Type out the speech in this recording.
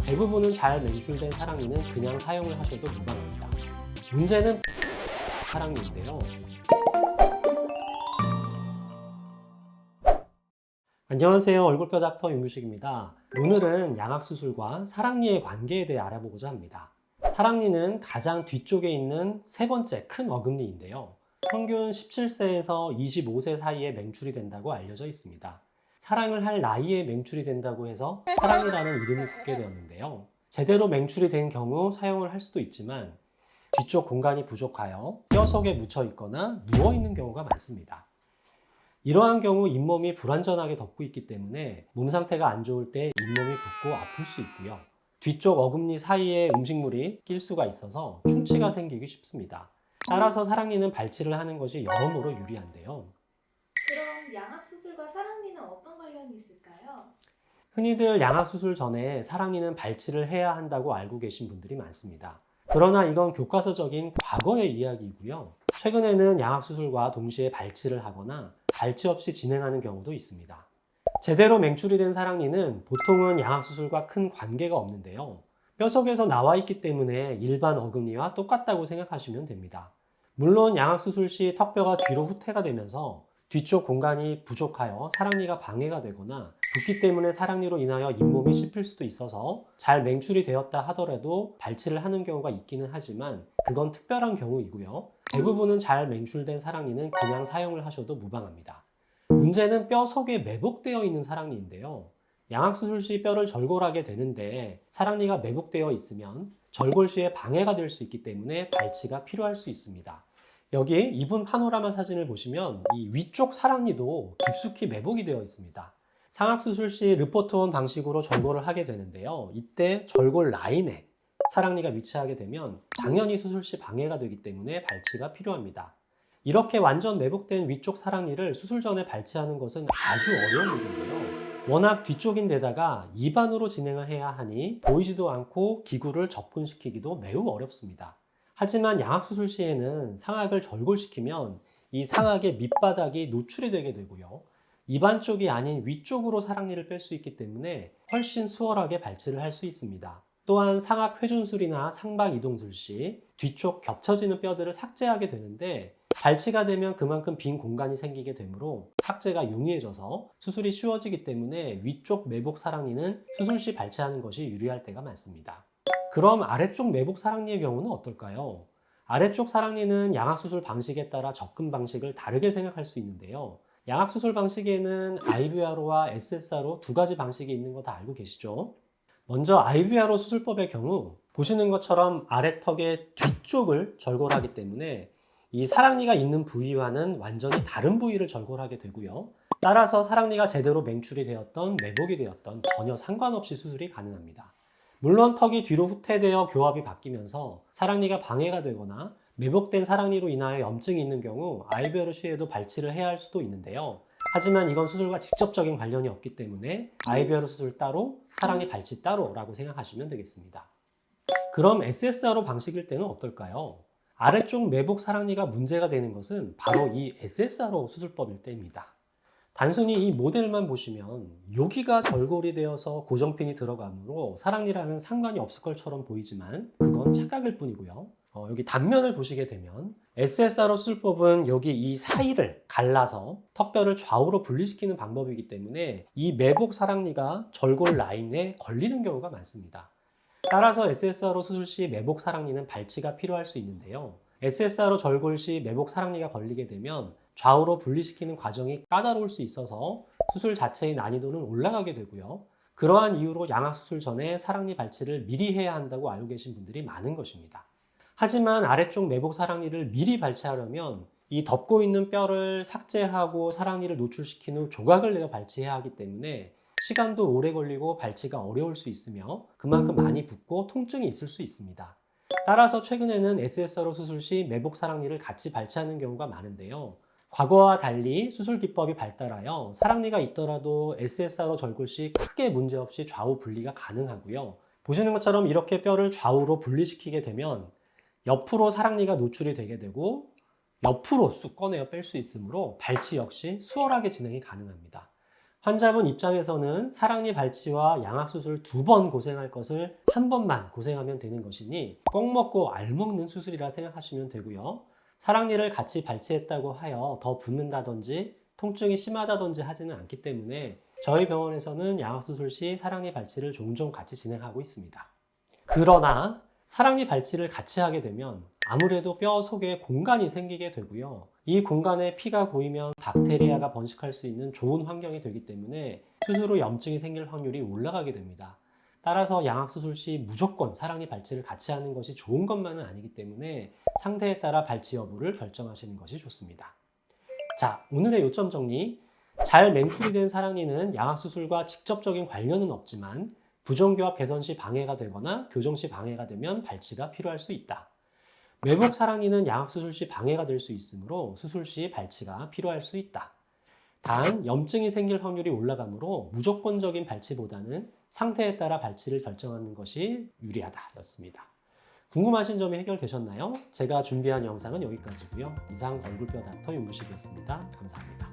대부분은 잘 맹출된 사랑니는 그냥 사용을 하셔도 무방합니다. 문제는 사랑니인데요. 안녕하세요. 얼굴뼈 닥터 윤규식입니다. 오늘은 양악수술과 사랑니의 관계에 대해 알아보고자 합니다. 사랑니는 가장 뒤쪽에 있는 세 번째 큰 어금니인데요. 평균 17세에서 25세 사이에 맹출이 된다고 알려져 있습니다. 사랑을 할 나이에 맹출이 된다고 해서 사랑니라는 이름이 붙게 되었는데요. 제대로 맹출이 된 경우 사용을 할 수도 있지만 뒤쪽 공간이 부족하여 뼈 속에 묻혀 있거나 누워 있는 경우가 많습니다. 이러한 경우 잇몸이 불완전하게 덮고 있기 때문에 몸 상태가 안 좋을 때 잇몸이 붓고 아플 수 있고요. 뒤쪽 어금니 사이에 음식물이 낄 수가 있어서 충치가 생기기 쉽습니다. 따라서 사랑니는 발치를 하는 것이 여러모로 유리한데요. 그럼 양악수술과 사랑니는 어떤 관련이 있을까요? 흔히들 양악수술 전에 사랑니는 발치를 해야 한다고 알고 계신 분들이 많습니다. 그러나 이건 교과서적인 과거의 이야기이고요. 최근에는 양악수술과 동시에 발치를 하거나 발치 없이 진행하는 경우도 있습니다. 제대로 맹출이 된 사랑니는 보통은 양악수술과 큰 관계가 없는데요. 뼈 속에서 나와 있기 때문에 일반 어금니와 똑같다고 생각하시면 됩니다. 물론 양악수술 시 턱뼈가 뒤로 후퇴가 되면서 뒤쪽 공간이 부족하여 사랑니가 방해가 되거나 붓기 때문에 사랑니로 인하여 잇몸이 씹힐 수도 있어서 잘 맹출이 되었다 하더라도 발치를 하는 경우가 있기는 하지만 그건 특별한 경우이고요. 대부분은 잘 맹출된 사랑니는 그냥 사용을 하셔도 무방합니다. 문제는 뼈 속에 매복되어 있는 사랑니인데요. 양악수술 시 뼈를 절골하게 되는데 사랑니가 매복되어 있으면 절골 시에 방해가 될 수 있기 때문에 발치가 필요할 수 있습니다. 여기 이분 파노라마 사진을 보시면 이 위쪽 사랑니도 깊숙이 매복이 되어 있습니다. 상악수술 시 르포트온 방식으로 절골을 하게 되는데요. 이때 절골 라인에 사랑니가 위치하게 되면 당연히 수술 시 방해가 되기 때문에 발치가 필요합니다. 이렇게 완전 매복된 위쪽 사랑니를 수술 전에 발치하는 것은 아주 어려운 일인데요. 워낙 뒤쪽인데다가 입안으로 진행을 해야 하니 보이지도 않고 기구를 접근시키기도 매우 어렵습니다. 하지만 양악수술 시에는 상악을 절골시키면 이 상악의 밑바닥이 노출이 되게 되고요. 입안 쪽이 아닌 위쪽으로 사랑니를 뺄 수 있기 때문에 훨씬 수월하게 발치를 할 수 있습니다. 또한 상악 회준술이나 상박 이동술 시 뒤쪽 겹쳐지는 뼈들을 삭제하게 되는데 발치가 되면 그만큼 빈 공간이 생기게 되므로 삭제가 용이해져서 수술이 쉬워지기 때문에 위쪽 매복 사랑니는 수술 시 발치하는 것이 유리할 때가 많습니다. 그럼 아래쪽 매복 사랑니의 경우는 어떨까요? 아래쪽 사랑니는 양악수술 방식에 따라 접근 방식을 다르게 생각할 수 있는데요. 양악수술 방식에는 IVR과 SSR로 두 가지 방식이 있는 거 다 알고 계시죠? 먼저 IVRO 수술법의 경우 보시는 것처럼 아래턱의 뒤쪽을 절골하기 때문에 이 사랑니가 있는 부위와는 완전히 다른 부위를 절골하게 되고요. 따라서 사랑니가 제대로 맹출이 되었던 매복이 되었던 전혀 상관없이 수술이 가능합니다. 물론 턱이 뒤로 후퇴되어 교합이 바뀌면서 사랑니가 방해가 되거나 매복된 사랑니로 인하여 염증이 있는 경우 IVR 시에도 발치를 해야 할 수도 있는데요. 하지만 이건 수술과 직접적인 관련이 없기 때문에 IVR 수술 따로, 사랑니 발치 따로라고 생각하시면 되겠습니다. 그럼 SSRO 방식일 때는 어떨까요? 아래쪽 매복 사랑니가 문제가 되는 것은 바로 이 SSRO 수술법일 때입니다. 단순히 이 모델만 보시면 여기가 절골이 되어서 고정핀이 들어가므로 사랑니랑은 상관이 없을 것처럼 보이지만 그건 착각일 뿐이고요. 여기 단면을 보시게 되면 SSRO 수술법은 여기 이 사이를 갈라서 턱뼈를 좌우로 분리시키는 방법이기 때문에 이 매복 사랑니가 절골 라인에 걸리는 경우가 많습니다. 따라서 SSRO 수술 시 매복 사랑니는 발치가 필요할 수 있는데요. SSRO 절골 시 매복 사랑니가 걸리게 되면 좌우로 분리시키는 과정이 까다로울 수 있어서 수술 자체의 난이도는 올라가게 되고요. 그러한 이유로 양악수술 전에 사랑니 발치를 미리 해야 한다고 알고 계신 분들이 많은 것입니다. 하지만 아래쪽 매복 사랑니를 미리 발치하려면 이 덮고 있는 뼈를 삭제하고 사랑니를 노출시킨 후 조각을 내어 발치해야 하기 때문에 시간도 오래 걸리고 발치가 어려울 수 있으며 그만큼 많이 붓고 통증이 있을 수 있습니다. 따라서 최근에는 SSRO 수술 시 매복 사랑니를 같이 발치하는 경우가 많은데요. 과거와 달리 수술 기법이 발달하여 사랑니가 있더라도 SSRO 절골 시 크게 문제없이 좌우 분리가 가능하고요. 보시는 것처럼 이렇게 뼈를 좌우로 분리시키게 되면 옆으로 사랑니가 노출이 되게 되고 옆으로 쑥 꺼내어 뺄 수 있으므로 발치 역시 수월하게 진행이 가능합니다. 환자분 입장에서는 사랑니 발치와 양악수술 2번 고생할 것을 한 번만 고생하면 되는 것이니 꼭 먹고 알 먹는 수술이라 생각하시면 되고요. 사랑니를 같이 발치했다고 하여 더 붓는다든지 통증이 심하다든지 하지는 않기 때문에 저희 병원에서는 양악수술 시 사랑니 발치를 종종 같이 진행하고 있습니다. 그러나 사랑니 발치를 같이 하게 되면 아무래도 뼈 속에 공간이 생기게 되고요. 이 공간에 피가 고이면 박테리아가 번식할 수 있는 좋은 환경이 되기 때문에 수술 후 염증이 생길 확률이 올라가게 됩니다. 따라서 양악수술 시 무조건 사랑니 발치를 같이 하는 것이 좋은 것만은 아니기 때문에 상태에 따라 발치 여부를 결정하시는 것이 좋습니다. 자, 오늘의 요점 정리. 잘 맹출이 된 사랑니는 양악수술과 직접적인 관련은 없지만 부정교합 개선 시 방해가 되거나 교정 시 방해가 되면 발치가 필요할 수 있다. 외복 사랑니는 양악수술 시 방해가 될 수 있으므로 수술 시 발치가 필요할 수 있다. 단, 염증이 생길 확률이 올라가므로 무조건적인 발치보다는 상태에 따라 발치를 결정하는 것이 유리하다였습니다. 궁금하신 점이 해결되셨나요? 제가 준비한 영상은 여기까지고요. 이상 얼굴뼈 닥터 윤무식이었습니다. 감사합니다.